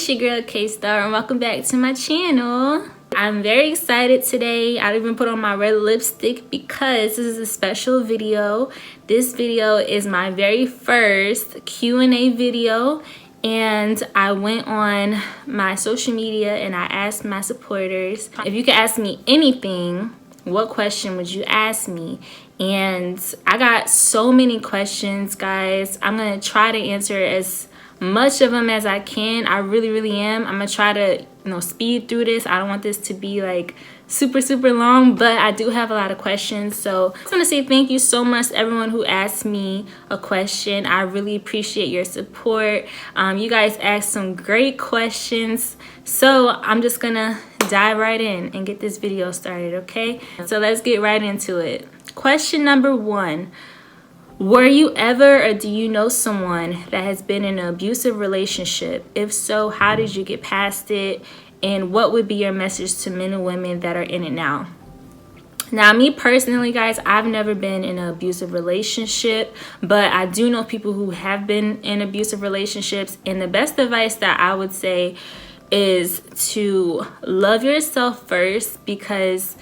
it's your girl K-Star and welcome back to my channel. I'm very excited today. I even put on my red lipstick because this is a special video. This video is my very first Q&A video, and I went on my social media and I asked my supporters, if you could ask me anything, what question would you ask me? And I got so many questions, guys. I'm gonna try to answer as much of them as I can. I really am. I'm gonna try to speed through this. I don't want this to be like super long, but I do have a lot of questions. So I just want to say thank you so much to everyone who asked me a question. I really appreciate your support. You guys asked some great questions, so I'm just gonna dive right in and get this video started. Okay, so let's get right into it. Question number 1: were you ever, or do you know someone that has been in an abusive relationship? If so, how did you get past it? And what would be your message to men and women that are in it now? Now, me personally, guys, I've never been in an abusive relationship, but I do know people who have been in abusive relationships. And the best advice that I would say is to love yourself first, because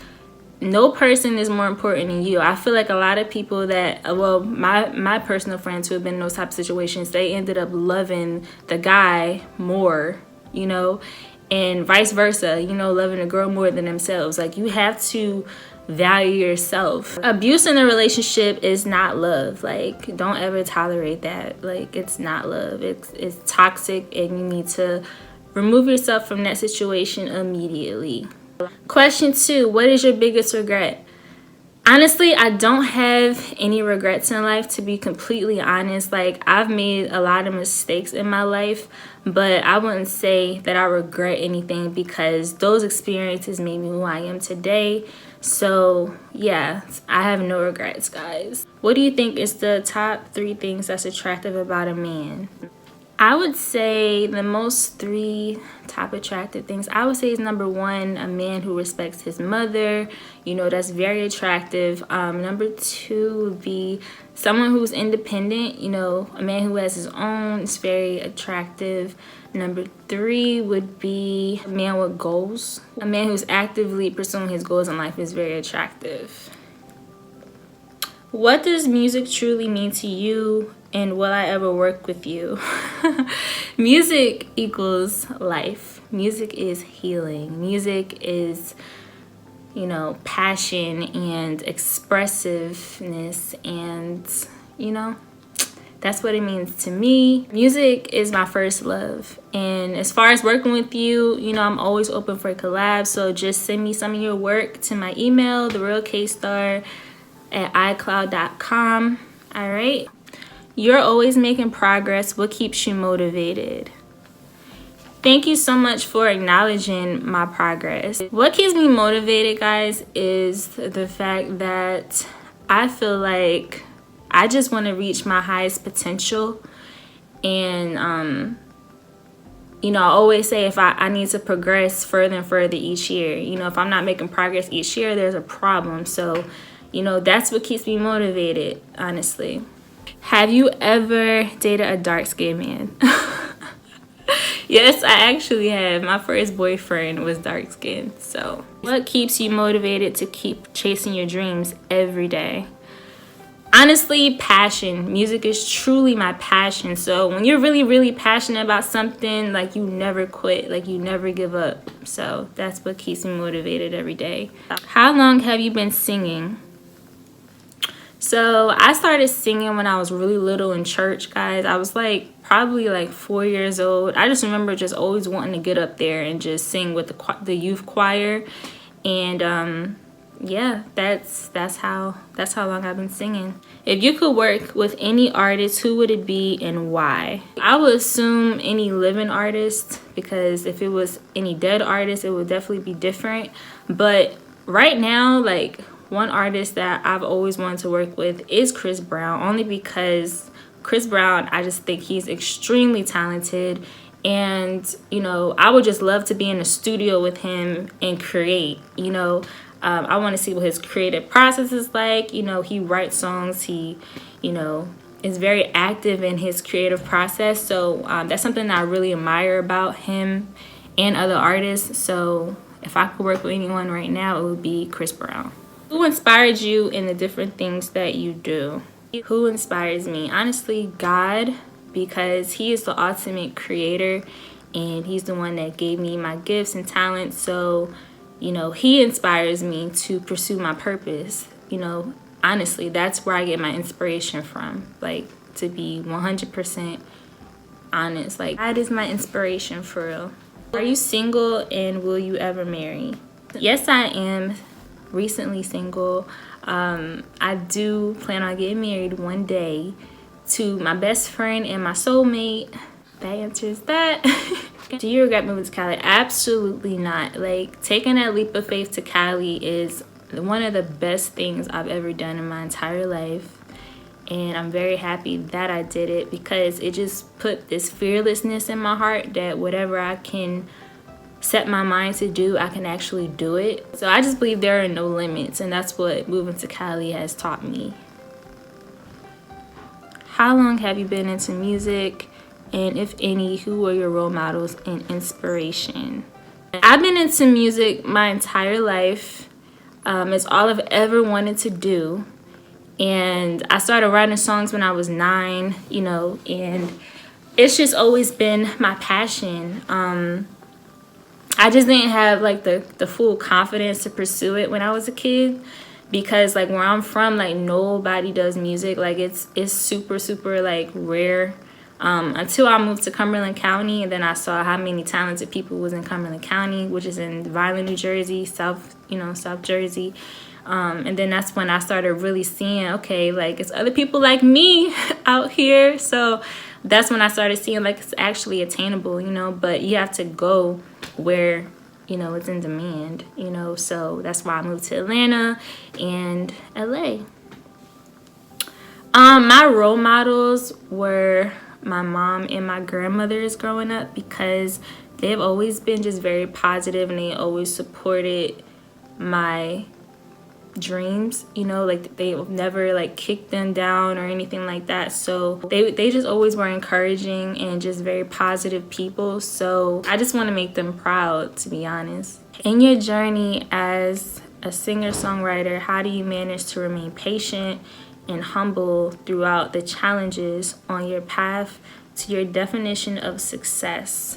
no person is more important than you. I feel like a lot of people that, well, my personal friends who have been in those type of situations, they ended up loving the guy more, and vice versa, loving a girl more than themselves. Like, you have to value yourself. Abuse in a relationship is not love. Like, don't ever tolerate that. Like, it's not love. It's toxic, and you need to remove yourself from that situation immediately. Question 2: what is your biggest regret? Honestly, I don't have any regrets in life, to be completely honest. Like, I've made a lot of mistakes in my life, but I wouldn't say that I regret anything, because those experiences made me who I am today. So yeah, I have no regrets, guys. What do you think is the top 3 things that's attractive about a man? I would say the most 3 top attractive things, I would say, is number 1, a man who respects his mother. That's very attractive. Number 2 would be someone who's independent. A man who has his own is very attractive. Number 3 would be a man with goals. A man who's actively pursuing his goals in life is very attractive. What does music truly mean to you, and will I ever work with you? Music equals life. Music is healing. Music is, passion and expressiveness, and, that's what it means to me. Music is my first love. And as far as working with you, I'm always open for collabs. So just send me some of your work to my email, therealkstar@icloud.com. All right. You're always making progress. What keeps you motivated? Thank you so much for acknowledging my progress. What keeps me motivated, guys, is the fact that I feel like I just want to reach my highest potential. And, I always say, if I need to progress further and further each year. If I'm not making progress each year, there's a problem. So, that's what keeps me motivated, honestly. Have you ever dated a dark-skinned man? Yes, I actually have. My first boyfriend was dark-skinned. So, what keeps you motivated to keep chasing your dreams every day? Honestly, passion. Music is truly my passion. So when you're really passionate about something, like, you never quit, like, you never give up. So that's what keeps me motivated every day. How long have you been singing? So I started singing when I was really little in church, guys. I was probably 4 years old. I just remember just always wanting to get up there and just sing with the youth choir. And yeah, that's how long I've been singing. If you could work with any artist, who would it be and why? I would assume any living artist, because if it was any dead artist, it would definitely be different. But right now, one artist that I've always wanted to work with is Chris Brown, only because Chris Brown, I just think he's extremely talented. And, I would just love to be in the studio with him and create, I want to see what his creative process is like. He writes songs. He, is very active in his creative process. So that's something that I really admire about him and other artists. So if I could work with anyone right now, it would be Chris Brown. Who inspired you in the different things that you do? Who inspires me? Honestly, God, because he is the ultimate creator and he's the one that gave me my gifts and talents. So, you know, he inspires me to pursue my purpose. You know, honestly, that's where I get my inspiration from. Like, to be 100% honest, like, that is my inspiration for real. Are you single and will you ever marry? Yes, I am recently single. I do plan on getting married one day to my best friend and my soulmate. That answers that. Do you regret moving to Cali? Absolutely not. Like, taking that leap of faith to Cali is one of the best things I've ever done in my entire life. And I'm very happy that I did it because it just put this fearlessness in my heart that whatever I can set my mind to do, I can actually do it. So I just believe there are no limits, and that's what moving to Cali has taught me. How long have you been into music? And if any, who are your role models and inspiration? I've been into music my entire life. It's all I've ever wanted to do. And I started writing songs when I was 9, you know, and it's just always been my passion. I just didn't have like the full confidence to pursue it when I was a kid because like where I'm from, like nobody does music. Like it's super like rare. Until I moved to Cumberland County, and then I saw how many talented people was in Cumberland County, which is in Vineland, New Jersey, South Jersey. And then that's when I started really seeing, okay, like it's other people like me out here. So that's when I started seeing like it's actually attainable, you know, but you have to go where, you know, it's in demand, you know. So that's why I moved to Atlanta and LA. My role models were my mom and my grandmothers growing up because they've always been just very positive and they always supported my dreams, you know, like they've never like kicked them down or anything like that. So they just always were encouraging and just very positive people. So I just want to make them proud, to be honest. In your journey as a singer-songwriter, how do you manage to remain patient and humble throughout the challenges on your path to your definition of success?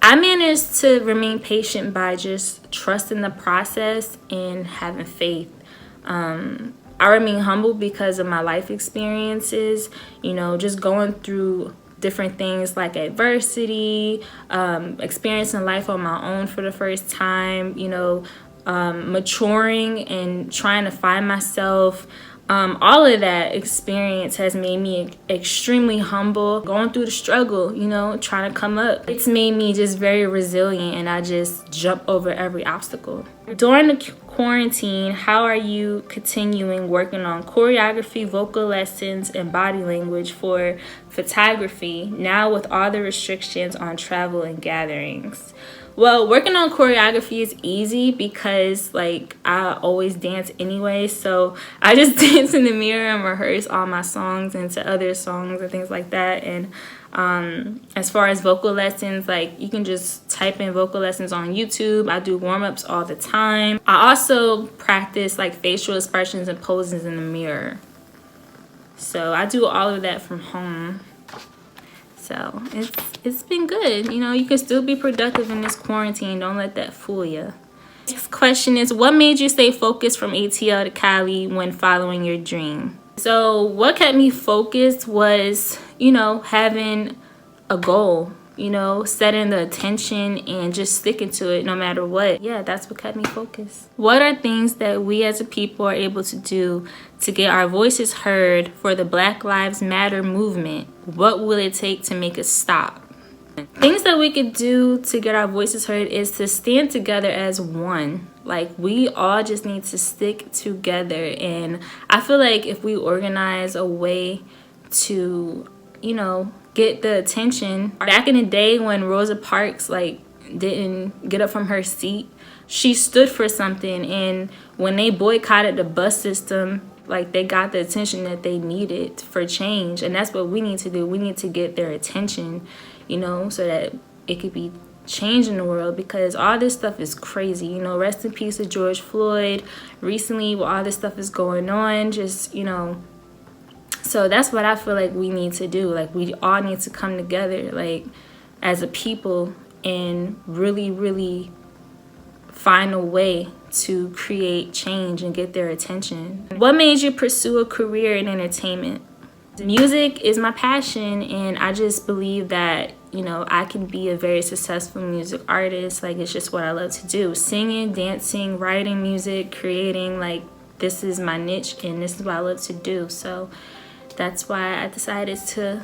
I managed to remain patient by just trusting the process and having faith. I remain humble because of my life experiences, you know, just going through different things like adversity, experiencing life on my own for the first time, you know, maturing and trying to find myself. All of that experience has made me extremely humble. Going through the struggle, you know, trying to come up. It's made me just very resilient and I just jump over every obstacle. During the quarantine, how are you continuing working on choreography, vocal lessons, and body language for photography now with all the restrictions on travel and gatherings? Well, working on choreography is easy because like I always dance anyway, so I just dance in the mirror and rehearse all my songs and to other songs and things like that. And as far as vocal lessons, like you can just type in vocal lessons on YouTube. I do warm-ups all the time. I also practice like facial expressions and poses in the mirror. So I do all of that from home. So it's been good. You know, you can still be productive in this quarantine. Don't let that fool you. Next question is, what made you stay focused from ATL to Cali when following your dream? So what kept me focused was, you know, having a goal, you know, setting the attention and just sticking to it no matter what. Yeah, that's what kept me focused. What are things that we as a people are able to do to get our voices heard for the Black Lives Matter movement? What will it take to make us stop? Things that we could do to get our voices heard is to stand together as one. Like, we all just need to stick together. And I feel like if we organize a way to, you know, get the attention. Back in the day when Rosa Parks like didn't get up from her seat, she stood for something. And when they boycotted the bus system, Like, they got the attention that they needed for change, and that's what we need to do. We need to get their attention, you know, so that it could be change in the world, because all this stuff is crazy, you know. Rest in peace to George Floyd. Recently, while all this stuff is going on, just, you know, so that's what I feel like we need to do. Like, we all need to come together, like, as a people, and really, really find a way to create change and get their attention. What made you pursue a career in entertainment? Music is my passion, and I just believe that, you know, I can be a very successful music artist. Like, it's just what I love to do. Singing, dancing, writing music, creating, like, this is my niche, and this is what I love to do. So that's why I decided to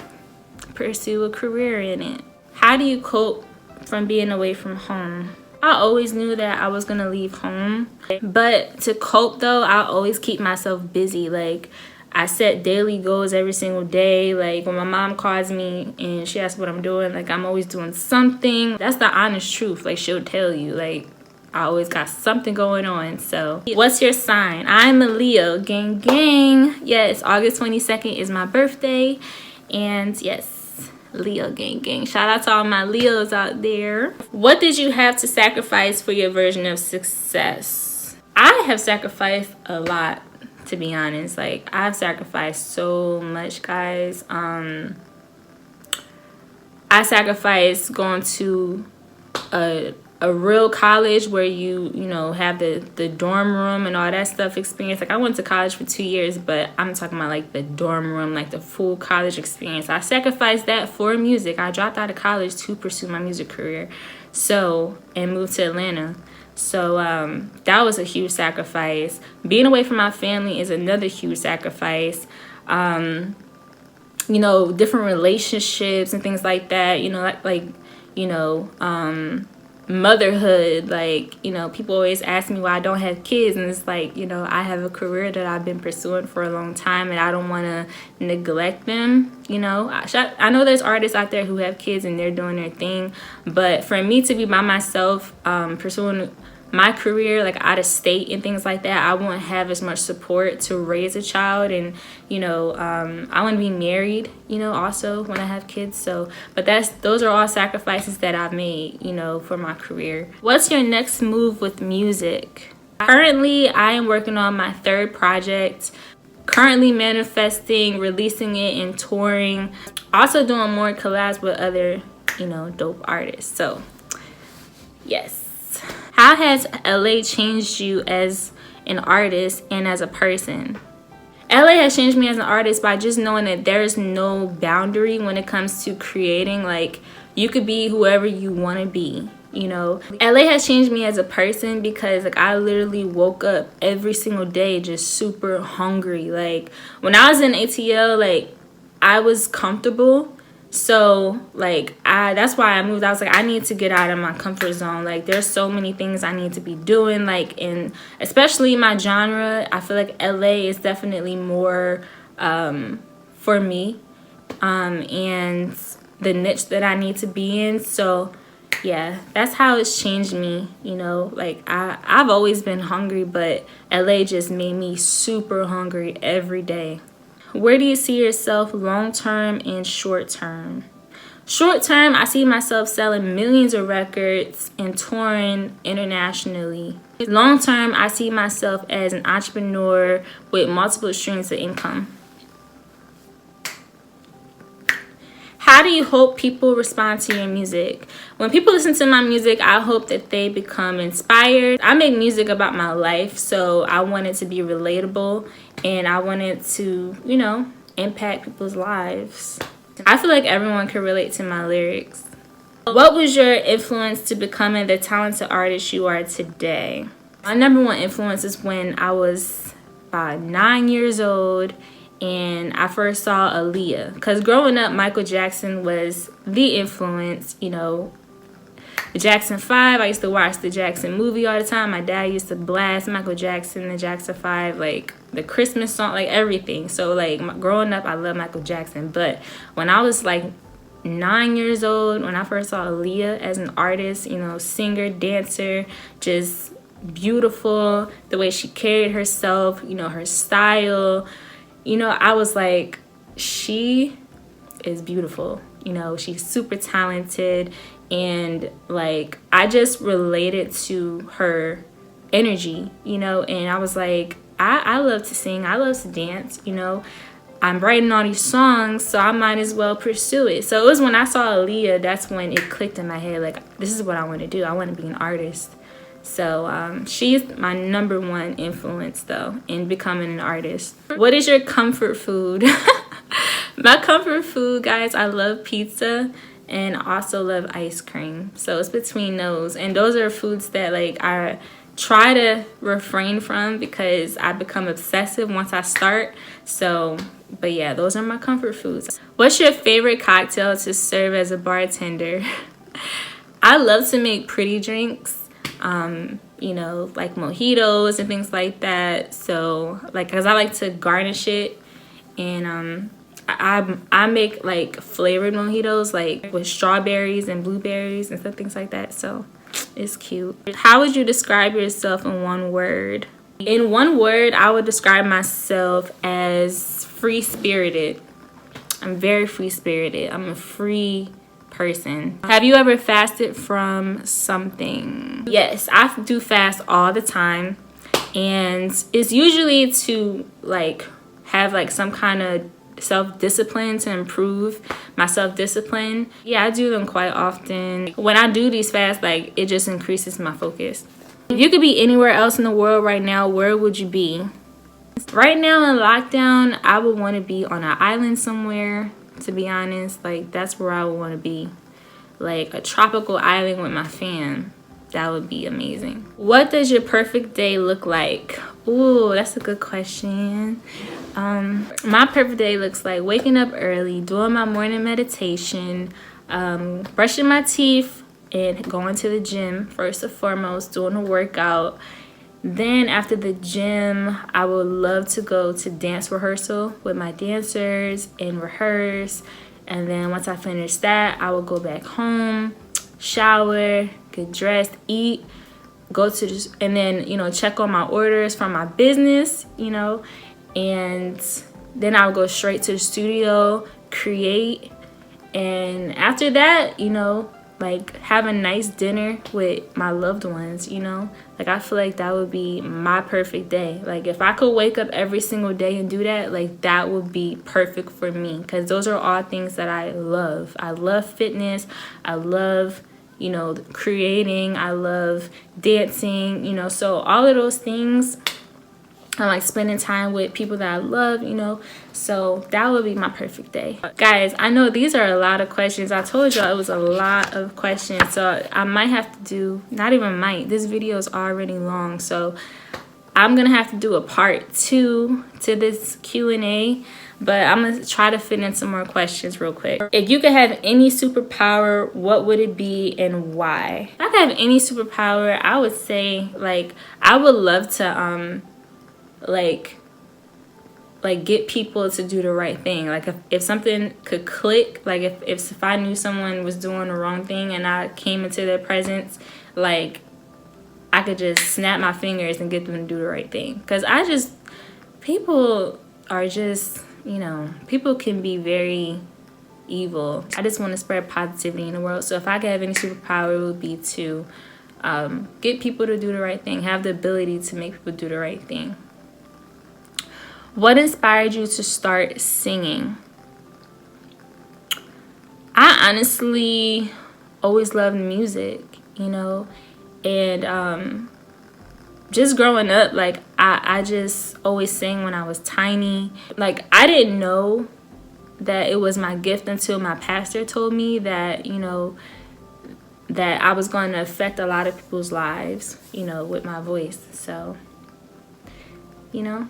pursue a career in it. How do you cope from being away from home? I always knew that I was gonna leave home, but to cope though, I always keep myself busy. Like, I set daily goals every single day. Like, when my mom calls me and she asks what I'm doing, like, I'm always doing something. That's the honest truth. Like, she'll tell you, like, I always got something going on. So what's your sign? I'm a Leo. Gang gang. Yes, August 22nd is my birthday, and yes, Leo gang gang. Shout out to all my Leos out there. What did you have to sacrifice for your version of success? I have sacrificed a lot, to be honest. Like, I've sacrificed so much, guys. I sacrificed going to a real college where you know, have the dorm room and all that stuff experience. Like, I went to college for 2 years, but I'm talking about like the dorm room, like the full college experience. I sacrificed that for music. I dropped out of college to pursue my music career, so, and moved to Atlanta. So that was a huge sacrifice. Being away from my family is another huge sacrifice. You know, different relationships and things like that, you know, like you know, motherhood. Like, you know, people always ask me why I don't have kids, and it's like, you know, I have a career that I've been pursuing for a long time, and I don't want to neglect them. You know, I know there's artists out there who have kids and they're doing their thing, but for me to be by myself, pursuing my career, like, out of state and things like that, I won't have as much support to raise a child. And, you know, I want to be married, you know, also when I have kids. So, but those are all sacrifices that I've made, you know, for my career. What's your next move with music? Currently, I am working on my 3rd project. Currently manifesting releasing it and touring. Also doing more collabs with other, you know, dope artists. So, yes. How has LA changed you as an artist and as a person? LA has changed me as an artist by just knowing that there's no boundary when it comes to creating. Like, you could be whoever you want to be, you know. LA has changed me as a person because, like, I literally woke up every single day just super hungry. Like, when I was in ATL, like, I was comfortable. So, like, that's why I moved. I was like, I need to get out of my comfort zone. Like, there's so many things I need to be doing, like, in especially my genre. I feel like LA is definitely more for me, and the niche that I need to be in. So yeah, that's how it's changed me, you know. Like, I've always been hungry, but LA just made me super hungry every day. Where do you see yourself long term and short term? Short term, I see myself selling millions of records and touring internationally. Long term, I see myself as an entrepreneur with multiple streams of income. How do you hope people respond to your music? When people listen to my music, I hope that they become inspired. I make music about my life, so I want it to be relatable, and I want it to, you know, impact people's lives. I feel like everyone can relate to my lyrics. What was your influence to becoming the talented artist you are today? My number one influence is when I was about 9 years old and I first saw Aaliyah. Because growing up, Michael Jackson was the influence, you know. The Jackson 5, I used to watch the Jackson movie all the time. My dad used to blast Michael Jackson, the Jackson 5, like the Christmas song, like everything. So, like, growing up, I love Michael Jackson. But when I was like 9 years old, when I first saw Aaliyah as an artist, you know, singer, dancer, just beautiful. The way she carried herself, you know, her style, you know, I was like, she is beautiful. You know, she's super talented, and like I just related to her energy, you know, and I was like, I love to sing, I love to dance, you know. I'm writing all these songs, so I might as well pursue it. So it was when I saw Aaliyah, that's when it clicked in my head, like, this is what I want to do. I want to be an artist. So she's my #1 influence, though, in becoming an artist. What is your comfort food? My comfort food, guys, I love pizza and I also love ice cream. So it's between those. And those are foods that, like, I try to refrain from because I become obsessive once I start. So, but yeah, those are my comfort foods. What's your favorite cocktail to serve as a bartender? I love to make pretty drinks. You know, like mojitos and things like that. So, like, because I like to garnish it, and I make like flavored mojitos, like with strawberries and blueberries and stuff, things like that. So it's cute. How would you describe yourself in one word? In one word, I would describe myself as free-spirited. I'm very free-spirited. I'm a free person. Have you ever fasted from something? Yes, I do fast all the time, and it's usually to like have like some kind of self-discipline, to improve my self-discipline. Yeah, I do them quite often. When I do these fasts, like, it just increases my focus. If you could be anywhere else in the world right now, where would you be? Right now in lockdown, I would want to be on an island somewhere, to be honest. Like, that's where I would want to be. Like a tropical island with my fam. That would be amazing. What does your perfect day look like? Ooh, that's a good question. My perfect day looks like waking up early, doing my morning meditation, brushing my teeth, and going to the gym first and foremost, doing a workout. Then after the gym, I would love to go to dance rehearsal with my dancers and rehearse. And then once I finish that, I will go back home, shower, get dressed, eat, go to this, and then, you know, check on my orders from my business, you know, and then I'll go straight to the studio, create, and after that, you know, like, have a nice dinner with my loved ones, you know. Like, I feel like that would be my perfect day. Like, if I could wake up every single day and do that, like, that would be perfect for me, because those are all things that I love. I love fitness. I love, you know, creating. I love dancing, you know. So all of those things, I like spending time with people that I love, you know. So that would be my perfect day. Guys, I know these are a lot of questions. I told y'all it was a lot of questions. So I might have to do, not even might, this video is already long. So I'm going to have to do a part 2 to this Q&A. But I'm going to try to fit in some more questions real quick. If you could have any superpower, what would it be and why? If I could have any superpower, I would say, like, I would love to, like get people to do the right thing. Like, if something could click, like if I knew someone was doing the wrong thing and I came into their presence, like, I could just snap my fingers and get them to do the right thing. Because people are just, you know, people can be very evil. I just want to spread positivity in the world. So if I could have any superpower, it would be to get people to do the right thing, have the ability to make people do the right thing. What inspired you to start singing? I honestly always loved music, you know, and just growing up, like, I just always sang when I was tiny. Like, I didn't know that it was my gift until my pastor told me that, you know, that I was going to affect a lot of people's lives, you know, with my voice. So, you know.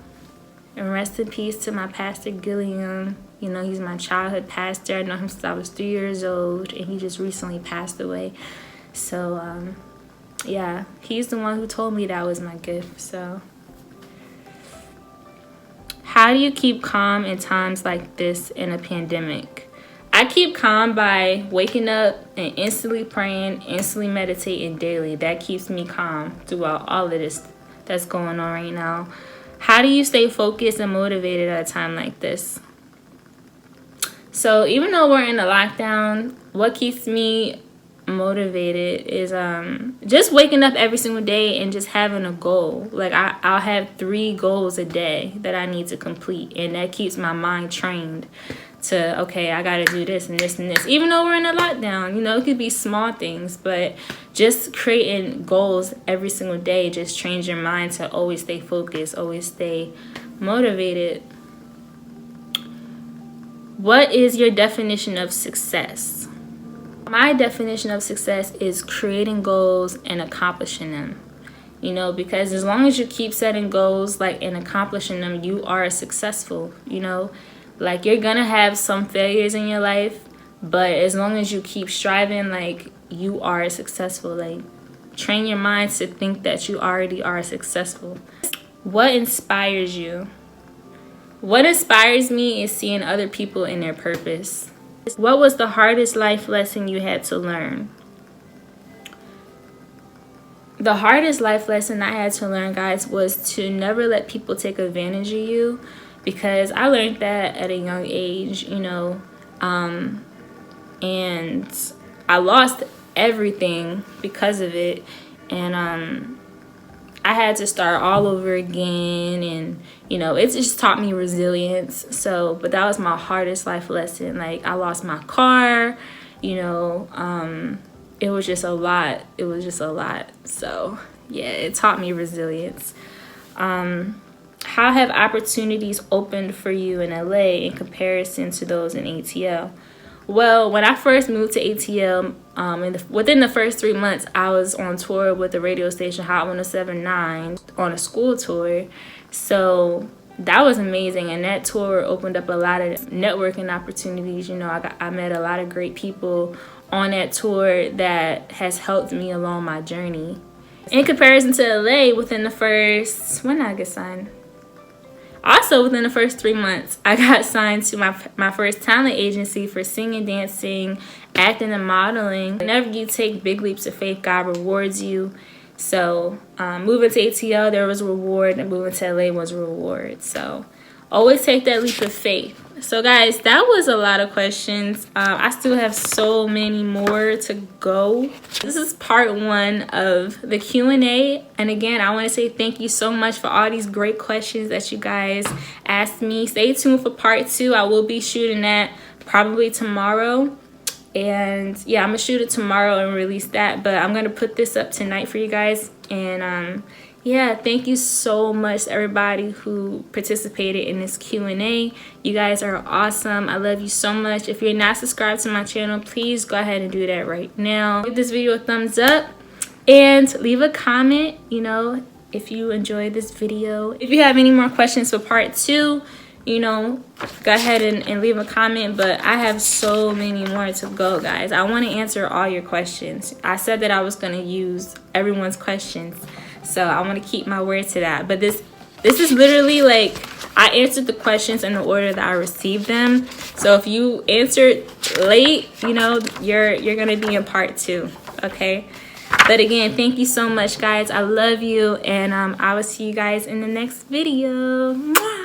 And rest in peace to my pastor, Gilliam. You know, he's my childhood pastor. I know him since I was 3 years old, and he just recently passed away. So, yeah, he's the one who told me that was my gift. So, how do you keep calm in times like this in a pandemic? I keep calm by waking up and instantly praying, instantly meditating daily. That keeps me calm throughout all of this that's going on right now. How do you stay focused and motivated at a time like this? So even though we're in a lockdown, what keeps me motivated is just waking up every single day and just having a goal. Like I'll have 3 goals a day that I need to complete, and that keeps my mind trained to, okay, I gotta do this and this and this. Even though we're in a lockdown, you know, it could be small things, but just creating goals every single day just trains your mind to always stay focused, always stay motivated. What is your definition of success? My definition of success is creating goals and accomplishing them. You know, because as long as you keep setting goals, like, and accomplishing them, you are successful. You know, like, you're gonna have some failures in your life, but as long as you keep striving, like, you are successful. Like, train your mind to think that you already are successful. What inspires you? What inspires me is seeing other people in their purpose. What was the hardest life lesson you had to learn? The hardest life lesson I had to learn, guys, was to never let people take advantage of you, because I learned that at a young age, you know, and I lost everything because of it, and I had to start all over again, and you know, it just taught me resilience. So, but that was my hardest life lesson. Like, I lost my car, you know, it was just a lot. It was just a lot. So yeah, it taught me resilience. How have opportunities opened for you in LA in comparison to those in ATL? Well, when I first moved to ATL, within the first 3 months, I was on tour with the radio station Hot 107.9 on a school tour. So that was amazing, and that tour opened up a lot of networking opportunities. You know, I met a lot of great people on that tour that has helped me along my journey. In comparison to LA, within the first, when did I get signed? Also, within the first 3 months, I got signed to my first talent agency for singing, dancing, acting, and modeling. Whenever you take big leaps of faith, God rewards you. So moving to ATL, there was a reward, and moving to LA was a reward. So always take that leap of faith. So guys, that was a lot of questions. I still have so many more to go. This is part 1 of the Q&A. And again, I want to say thank you so much for all these great questions that you guys asked me. Stay tuned for part 2. I will be shooting that probably tomorrow. And yeah, I'm gonna shoot it tomorrow and release that, but I'm gonna put this up tonight for you guys. And yeah, thank you so much, everybody who participated in this Q&A. You guys are awesome. I love you so much. If you're not subscribed to my channel, please go ahead and do that right now. Give this video a thumbs up and leave a comment, you know, if you enjoyed this video. If you have any more questions for part 2, you know, go ahead and leave a comment. But I have so many more to go, guys. I want to answer all your questions. I said that I was going to use everyone's questions, so I want to keep my word to that. But this is literally, like, I answered the questions in the order that I received them. So if you answered late, you know, you're going to be in part 2, okay? But again, thank you so much, guys. I love you, and I will see you guys in the next video. Mwah!